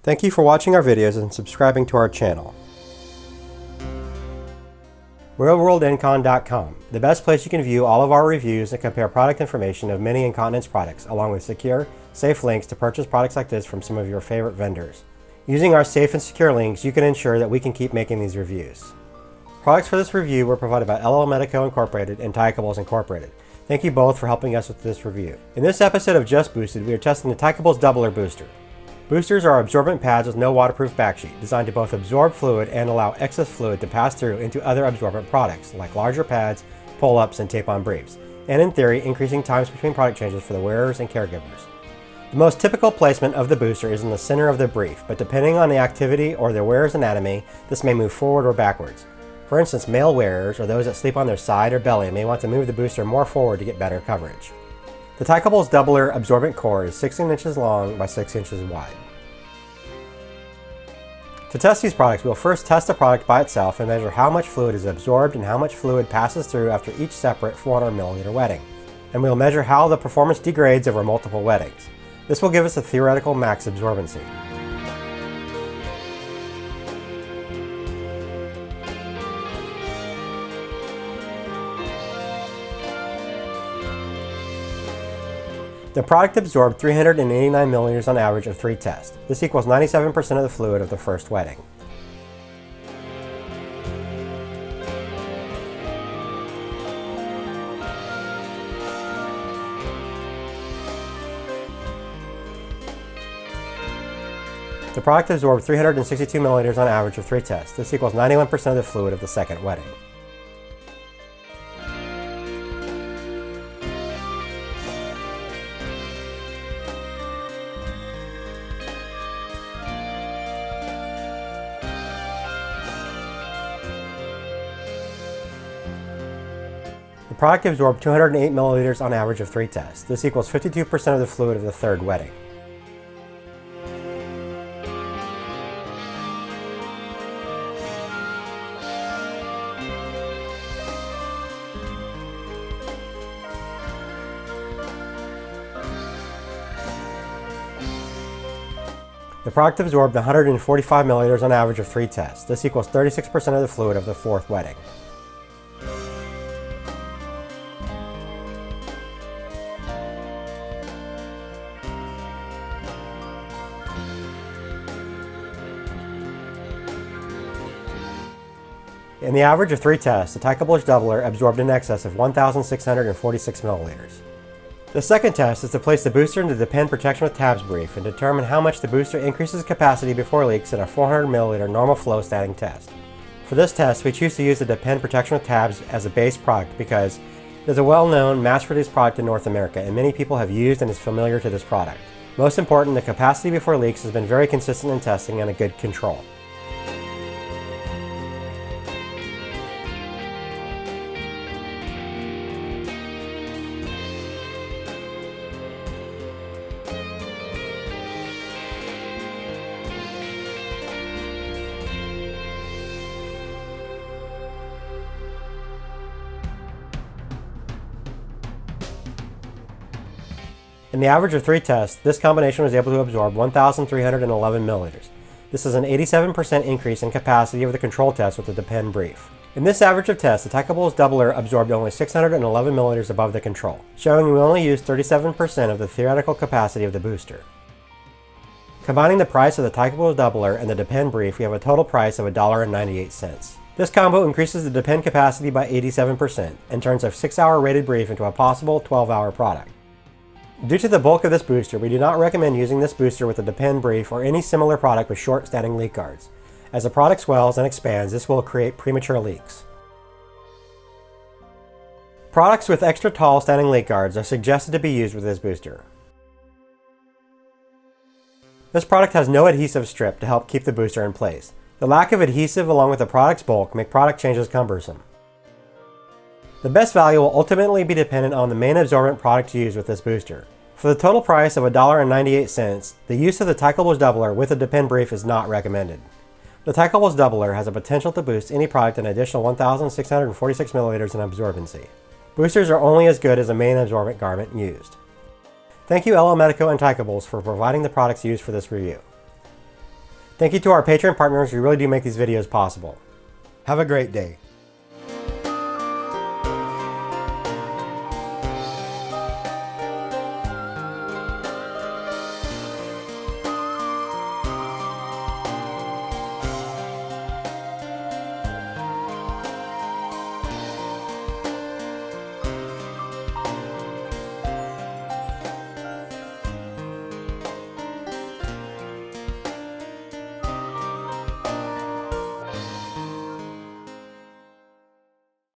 Thank you for watching our videos and subscribing to our channel. RealWorldIncon.com, the best place you can view all of our reviews and compare product information of many incontinence products, along with secure, safe links to purchase products like this from some of your favorite vendors. Using our safe and secure links, you can ensure that we can keep making these reviews. Products for this review were provided by At LL Medico Incorporated and Tykables Incorporated. Thank you both for helping us with this review. In this episode of Just Boosted, we are testing the Tykables Dubbler Booster. Boosters are absorbent pads with no waterproof backsheet, designed to both absorb fluid and allow excess fluid to pass through into other absorbent products, like larger pads, pull-ups, and tape-on briefs, and in theory, increasing times between product changes for the wearers and caregivers. The most typical placement of the booster is in the center of the brief, but depending on the activity or the wearer's anatomy, this may move forward or backwards. For instance, male wearers or those that sleep on their side or belly may want to move the booster more forward to get better coverage. The Tykables Dubbler absorbent core is 16 inches long by 6 inches wide. To test these products, we'll first test the product by itself and measure how much fluid is absorbed and how much fluid passes through after each separate 400 milliliter wetting. And we'll measure how the performance degrades over multiple wettings. This will give us a theoretical max absorbency. The product absorbed 389 milliliters on average of 3 tests. This equals 97% of the fluid of the first wetting. The product absorbed 362 milliliters on average of 3 tests. This equals 91% of the fluid of the second wetting. The product absorbed 208 milliliters on average of 3 tests. This equals 52% of the fluid of the third wetting. The product absorbed 145 milliliters on average of 3 tests. This equals 36% of the fluid of the fourth wetting. In the average of 3 tests, the Tykables Dubbler absorbed in excess of 1,646 milliliters. The second test is to place the booster into the pen protection with tabs brief and determine how much the booster increases capacity before leaks in a 400 milliliter normal flow standing test. For this test, we choose to use the pen protection with tabs as a base product because it is a well-known, mass-produced product in North America and many people have used and is familiar to this product. Most important, the capacity before leaks has been very consistent in testing and a good control. In the average of 3 tests, this combination was able to absorb 1,311 milliliters. This is an 87% increase in capacity over the control test with the pen brief. In this average of tests, the Tykables Dubbler absorbed only 611 milliliters above the control, showing we only used 37% of the theoretical capacity of the booster. Combining the price of the Tykables Dubbler and the pen brief, we have a total price of $1.98. This combo increases the pen capacity by 87% and turns a 6-hour rated brief into a possible 12-hour product. Due to the bulk of this booster, we do not recommend using this booster with a pen brief or any similar product with short standing leak guards. As the product swells and expands, this will create premature leaks. Products with extra tall standing leak guards are suggested to be used with this booster. This product has no adhesive strip to help keep the booster in place. The lack of adhesive along with the product's bulk make product changes cumbersome. The best value will ultimately be dependent on the main absorbent product used with this booster. For the total price of $1.98, the use of the Tykables Dubbler with a pen brief is not recommended. The Tykables Dubbler has a potential to boost any product an additional 1,646 milliliters in absorbency. Boosters are only as good as the main absorbent garment used. Thank you LL Medico and Tykables for providing the products used for this review. Thank you to our Patreon partners who really do make these videos possible. Have a great day.